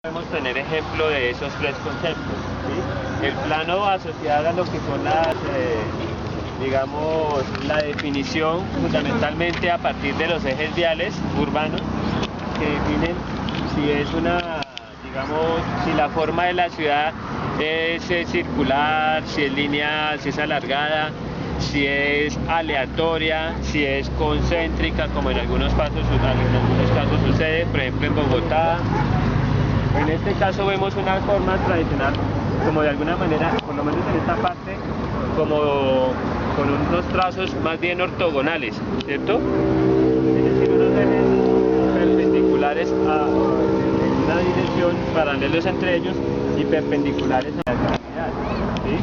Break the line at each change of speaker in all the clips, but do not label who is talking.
Podemos tener ejemplo de esos tres conceptos, ¿sí? El plano asociado a lo que son las, digamos, la definición fundamentalmente a partir de los ejes viales urbanos que definen si es una, digamos, si la forma de la ciudad es circular, si es lineal, si es alargada, si es aleatoria, si es concéntrica, como en algunos casos sucede, por ejemplo en Bogotá. En este caso vemos una forma tradicional, como de alguna manera, por lo menos en esta parte, como con unos trazos más bien ortogonales, ¿cierto? Es decir, unos ejes perpendiculares en una dirección, paralelos entre ellos y perpendiculares a la realidad, ¿sí?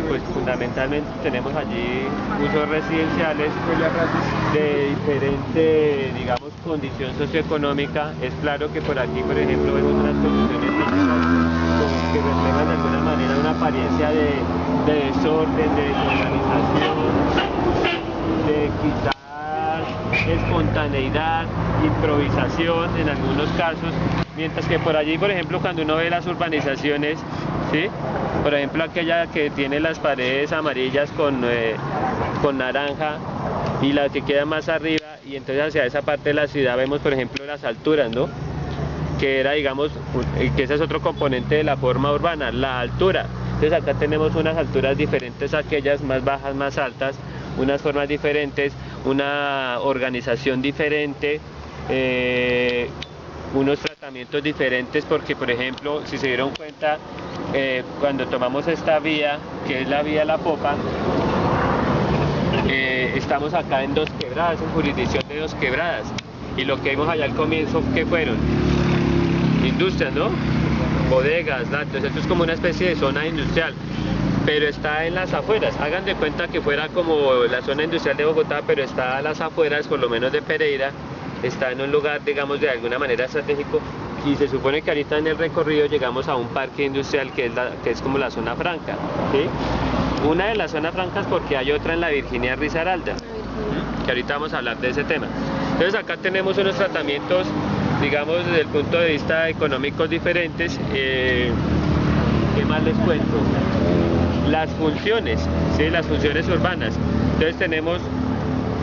Pues fundamentalmente tenemos allí usos residenciales de diferente, digamos, condición socioeconómica. Es claro que por aquí, por ejemplo, vemos unas construcciones que reflejan de alguna manera una apariencia de desorden, de desorganización, de quizás espontaneidad, improvisación en algunos casos, mientras que por allí, por ejemplo, cuando uno ve las urbanizaciones, ¿sí? Por ejemplo, aquella que tiene las paredes amarillas con naranja y la que queda más arriba, y entonces hacia esa parte de la ciudad vemos, por ejemplo, las alturas, ¿no? Que era, digamos, que ese es otro componente de la forma urbana, la altura. Entonces acá tenemos unas alturas diferentes a aquellas, más bajas, más altas, unas formas diferentes, una organización diferente, unos tratamientos diferentes, porque por ejemplo, si se dieron cuenta, cuando tomamos esta vía, que es la vía La Popa, estamos acá en Dos Quebradas, en jurisdicción de Dos Quebradas, y lo que vimos allá al comienzo, ¿qué fueron? Industrias, ¿no? Bodegas, lácteos, esto es como una especie de zona industrial, pero está en las afueras. Hagan de cuenta que fuera como la zona industrial de Bogotá, pero está a las afueras, por lo menos de Pereira, está en un lugar, digamos, de alguna manera estratégico, y se supone que ahorita en el recorrido llegamos a un parque industrial que es como la zona franca, ¿sí? Una de las zonas francas, porque hay otra en la Virginia Risaralda, que ahorita vamos a hablar de ese tema. Entonces acá tenemos unos tratamientos, digamos, desde el punto de vista económicos diferentes. ¿Qué más les cuento? Las funciones, ¿sí? Las funciones urbanas. Entonces tenemos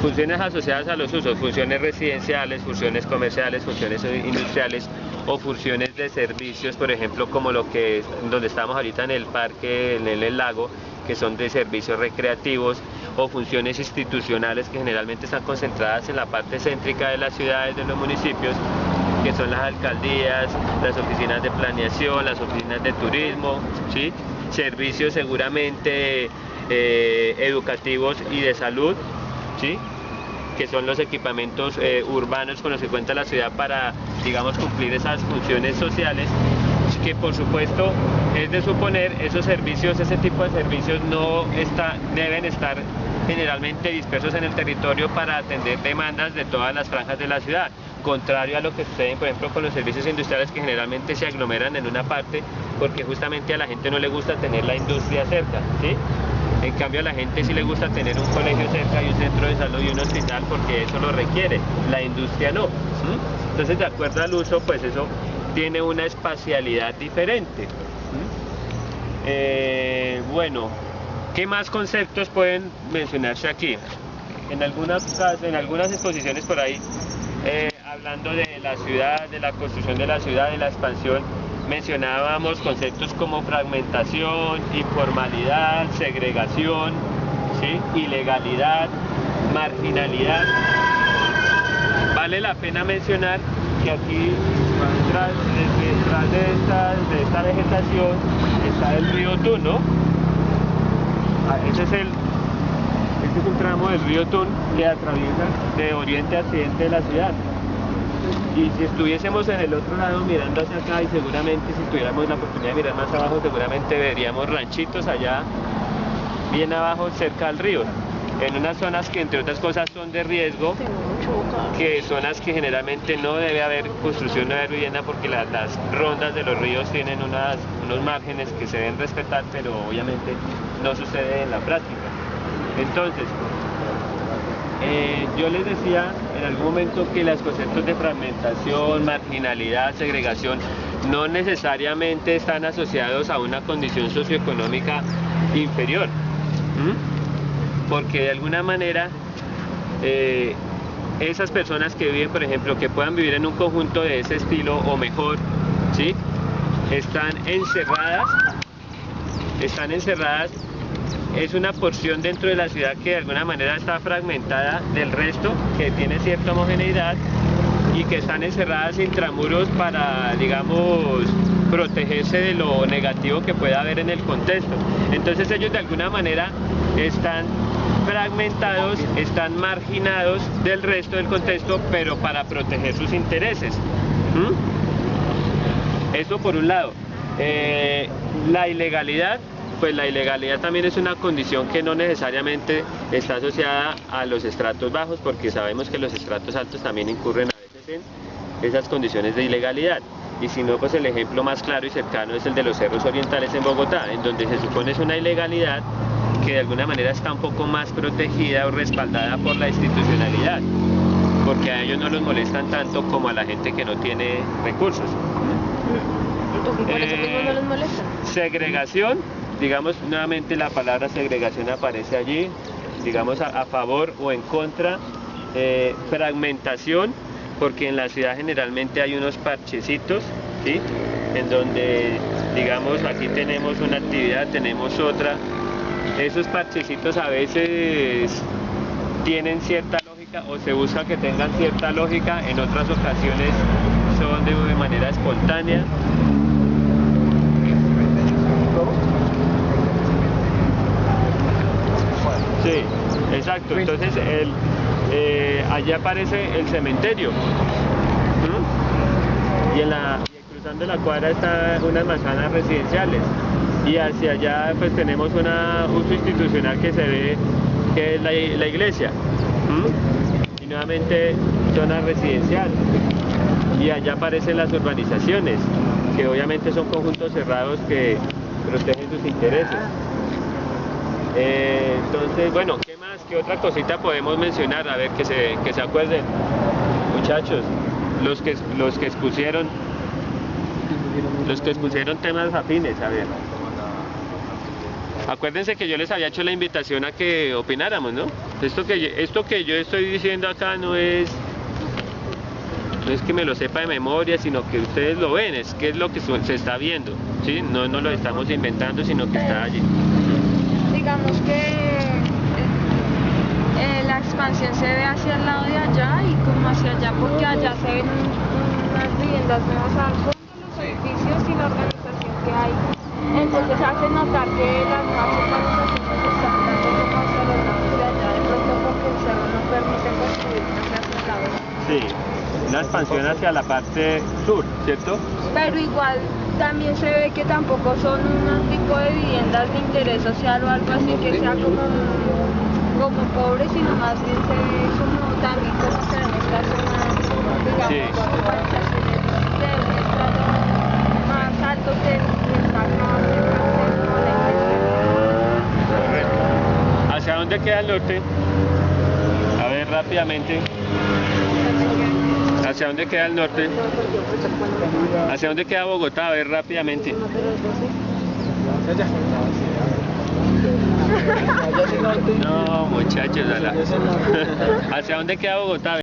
funciones asociadas a los usos, funciones residenciales, funciones comerciales, funciones industriales o funciones de servicios, por ejemplo, como lo que es donde estamos ahorita en el parque, en el lago, que son de servicios recreativos, o funciones institucionales que generalmente están concentradas en la parte céntrica de las ciudades, de los municipios, que son las alcaldías, las oficinas de planeación, las oficinas de turismo, ¿sí? Servicios seguramente educativos y de salud, ¿sí? Que son los equipamientos urbanos con los que cuenta la ciudad para, digamos, cumplir esas funciones sociales, que por supuesto es de suponer esos servicios, ese tipo de servicios deben estar generalmente dispersos en el territorio para atender demandas de todas las franjas de la ciudad, contrario a lo que sucede, por ejemplo, con los servicios industriales, que generalmente se aglomeran en una parte porque justamente a la gente no le gusta tener la industria cerca, ¿sí? En cambio a la gente sí le gusta tener un colegio cerca y un centro de salud y un hospital, porque eso lo requiere, la industria no, ¿sí? Entonces, de acuerdo al uso, pues eso tiene una espacialidad diferente, ¿sí? Bueno, ¿qué más conceptos pueden mencionarse aquí? En algunas exposiciones por ahí, hablando de la ciudad, de la construcción de la ciudad, de la expansión, mencionábamos conceptos como fragmentación, informalidad, segregación, ¿sí? Ilegalidad, marginalidad. Vale la pena mencionar que aquí, detrás de esta vegetación, está el río Tun, ¿no? Este es un tramo del río Tun que atraviesa de oriente a occidente de la ciudad. Y si estuviésemos en el otro lado mirando hacia acá, y seguramente si tuviéramos la oportunidad de mirar más abajo, seguramente veríamos ranchitos allá bien abajo cerca al río, en unas zonas que entre otras cosas son de riesgo, que zonas que generalmente no debe haber construcción, no debe haber vivienda, porque las rondas de los ríos tienen unos márgenes que se deben respetar, pero obviamente no sucede en la práctica. Entonces, yo les decía en algún momento que los conceptos de fragmentación, marginalidad, segregación no necesariamente están asociados a una condición socioeconómica inferior, porque de alguna manera esas personas que viven, por ejemplo, que puedan vivir en un conjunto de ese estilo o mejor, ¿sí? Están encerradas, es una porción dentro de la ciudad que de alguna manera está fragmentada del resto, que tiene cierta homogeneidad y que están encerradas intramuros para, digamos, protegerse de lo negativo que pueda haber en el contexto. Entonces ellos de alguna manera están fragmentados, están marginados del resto del contexto, pero para proteger sus intereses. Eso por un lado. La ilegalidad, pues la ilegalidad también es una condición que no necesariamente está asociada a los estratos bajos, porque sabemos que los estratos altos también incurren a veces en esas condiciones de ilegalidad. Y si no, pues el ejemplo más claro y cercano es el de los cerros orientales en Bogotá, en donde se supone es una ilegalidad que de alguna manera está un poco más protegida o respaldada por la institucionalidad, porque a ellos no los molestan tanto como a la gente que no tiene recursos.
¿Por eso mismo no los molesta?
Segregación, digamos, nuevamente la palabra segregación aparece allí, digamos a favor o en contra. Fragmentación, porque en la ciudad generalmente hay unos parchecitos, ¿sí? En donde, digamos, aquí tenemos una actividad, tenemos otra. Esos parchecitos a veces tienen cierta lógica o se busca que tengan cierta lógica, en otras ocasiones son de manera espontánea. Sí, exacto. Entonces allí aparece el cementerio. Y cruzando la cuadra están unas manzanas residenciales. Y hacia allá pues tenemos un uso institucional que se ve que es la iglesia. Y nuevamente zona residencial. Y allá aparecen las urbanizaciones, que obviamente son conjuntos cerrados que protegen sus intereses. Entonces, bueno, ¿qué más? ¿Qué otra cosita podemos mencionar? A ver, que se acuerden, muchachos, los que expusieron temas afines, a ver. Acuérdense que yo les había hecho la invitación a que opináramos, ¿no? Esto que yo estoy diciendo acá no es que me lo sepa de memoria, sino que ustedes lo ven, es que es lo que se está viendo, ¿sí? No lo estamos inventando, sino que está allí.
Digamos que la expansión se ve hacia el lado de allá y como hacia allá, porque allá se ven unas viviendas nuevas al fondo, los edificios y la organización que hay. Entonces hace notar que las nuevas urbanizaciones están dando como hacia los lados de allá, de pronto porque el cerro no permite construir hacia el lado.
Sí, una expansión hacia la parte sur, ¿cierto?
Pero igual también se ve que tampoco son un tipo de viviendas de interés social o algo así que sea como pobre, sino más bien se ve como también como se ven estas zonas, digamos,
sí,
urbanizaciones de un estrato más alto que está
correcto. ¿Hacia dónde queda el norte? A ver, rápidamente. ¿Hacia dónde queda el norte? ¿Hacia dónde queda Bogotá? A ver, rápidamente. No, muchachos, ¿hacia dónde queda Bogotá?